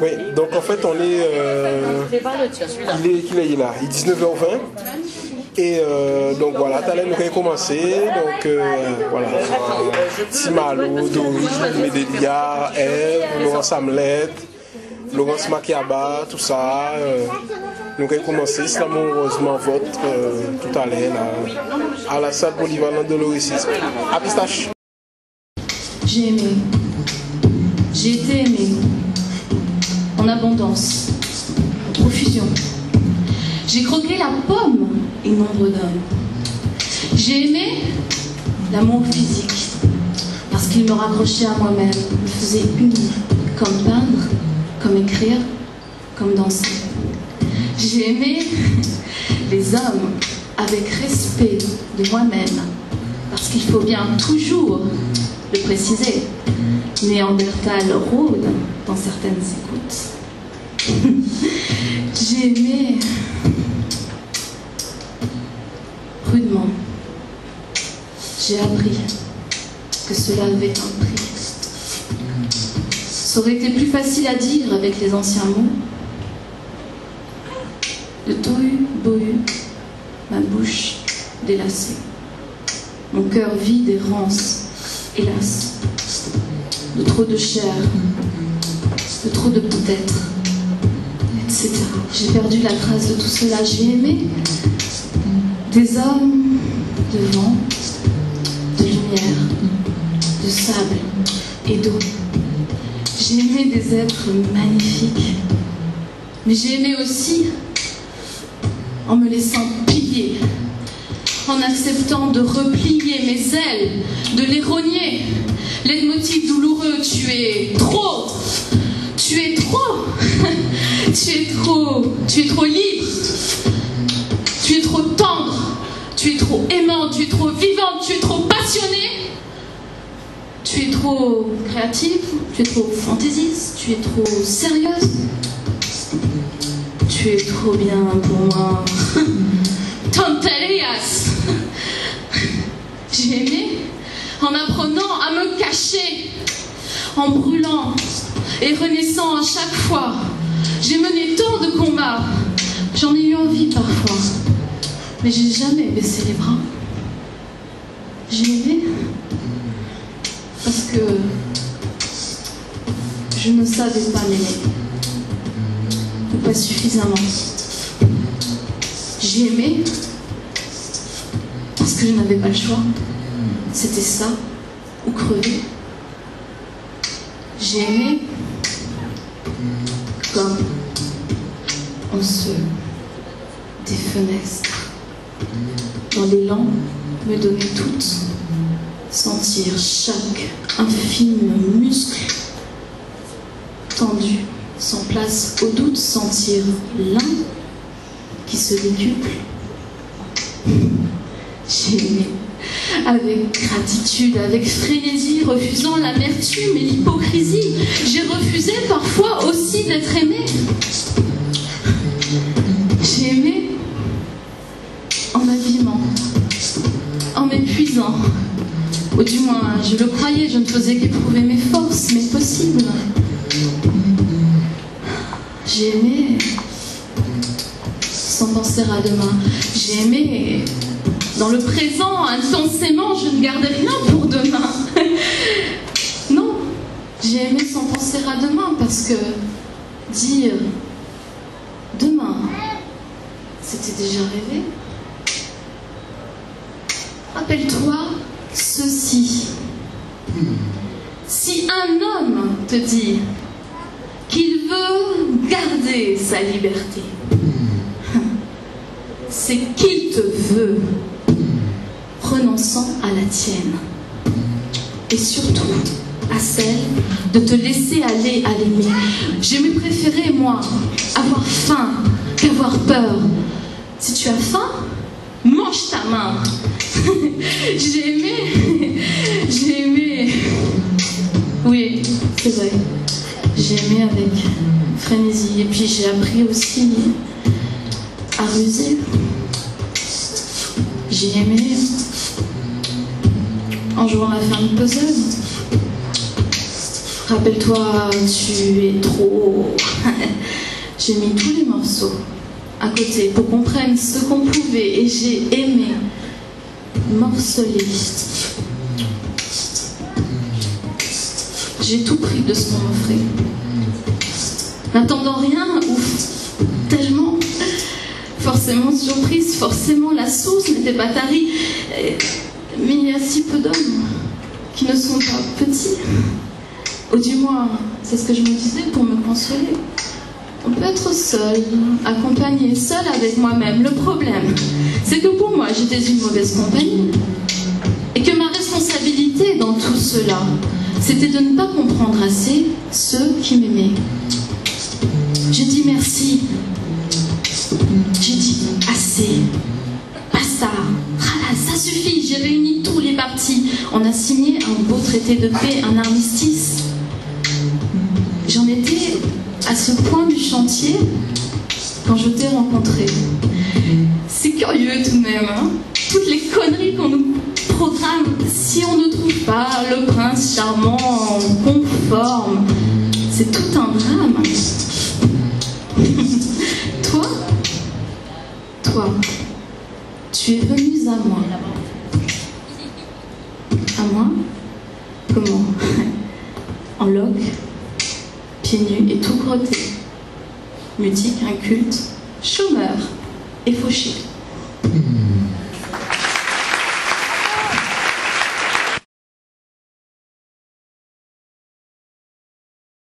Oui, donc en fait on est... il est là, il est 19h20. Et donc voilà, Talent nous a commencé. Donc voilà, Simalo, Dory, Médélia, Eve, Laurence Hamlet, Laurence Makiaba, tout ça. Nous avons commencé, c'est amoureusement votre tout à l'heure à la salle polyvalente de l'Oricis. À Pistache. J'ai aimé. J'ai été aimé. En abondance. En profusion. J'ai croqué la pomme et nombre d'hommes. J'ai aimé l'amour physique. Parce qu'il me raccrochait à moi-même. Me faisait une. Comme peindre, comme écrire, comme danser. J'ai aimé les hommes avec respect de moi-même, parce qu'il faut bien toujours le préciser. Néandertal rôde dans certaines écoutes. J'ai aimé rudement. J'ai appris que cela avait un prix. Ça aurait été plus facile à dire avec les anciens mots. De tohu bohu, ma bouche délacée, mon cœur vide et rance, hélas, de trop de chair, de trop de peut-être, etc. J'ai perdu la trace de tout cela. J'ai aimé des hommes de vent, de lumière, de sable et d'eau. J'ai aimé des êtres magnifiques, mais j'ai aimé aussi en me laissant piller, en acceptant de replier mes ailes, de les rogner. Leitmotiv douloureux, tu es trop, tu es trop, tu es trop libre, tu es trop tendre, tu es trop aimante, tu es trop vivante, tu es trop passionnée, tu es trop créative, tu es trop fantaisiste, tu es trop sérieuse. Tu es trop bien pour moi. Tante Elias. J'ai aimé en apprenant à me cacher, en brûlant et renaissant à chaque fois. J'ai mené tant de combats. J'en ai eu envie parfois. Mais j'ai jamais baissé les bras. J'ai aimé parce que je ne savais pas m'aimer. Pas suffisamment. J'ai aimé parce que je n'avais pas le choix. C'était ça ou crever. J'ai aimé comme on se défenestre dans l'élan, me donner toute, sentir chaque infime muscle tendu, sans place au doute, sentir l'un qui se décuple. J'ai aimé avec gratitude, avec frénésie, refusant l'amertume et l'hypocrisie. J'ai refusé parfois aussi d'être aimé. J'ai aimé en m'abîmant, en m'épuisant. Ou du moins, je le croyais, je ne faisais qu'éprouver mes forces, mais possible. J'ai aimé sans penser à demain. J'ai aimé dans le présent, intensément, je ne gardais rien pour demain. Non, j'ai aimé sans penser à demain parce que dire demain, c'était déjà rêvé. Rappelle-toi ceci. Si un homme te dit qu'il veut garder sa liberté, c'est qu'il te veut, renonçant à la tienne. Et surtout, à celle de te laisser aller à l'aimer. J'aimais préférer, moi, avoir faim qu'avoir peur. Si tu as faim, mange ta main. J'ai aimé. Oui, c'est vrai. J'ai aimé avec frénésie. Et puis j'ai appris aussi à ruser. J'ai aimé en jouant la fin de puzzle. Rappelle-toi, tu es trop... J'ai mis tous les morceaux à côté pour qu'on prenne ce qu'on pouvait et j'ai aimé morceler. J'ai tout pris de ce qu'on m'offrait. N'attendant rien, ouf, tellement, forcément surprise, forcément la sauce n'était pas tarie. Mais il y a si peu d'hommes qui ne sont pas petits. Ou du moins, c'est ce que je me disais pour me consoler. On peut être seul, accompagné, seul avec moi-même. Le problème, c'est que pour moi, j'étais une mauvaise compagnie. Et que ma responsabilité dans tout cela, c'était de ne pas comprendre assez ceux qui m'aimaient. J'ai dit merci. J'ai dit assez. Basta. Ça suffit. J'ai réuni tous les partis. On a signé un beau traité de paix, un armistice. J'en étais à ce point du chantier quand je t'ai rencontré. C'est curieux tout de même, hein? Toutes les conneries qu'on nous programme, si on ne trouve pas le prince charmant, conforme, c'est tout un drame. Toi, tu es venu à moi. À moi? Comment? En loque, pieds nus et tout crotté, mutique, inculte, chômeur et fauché.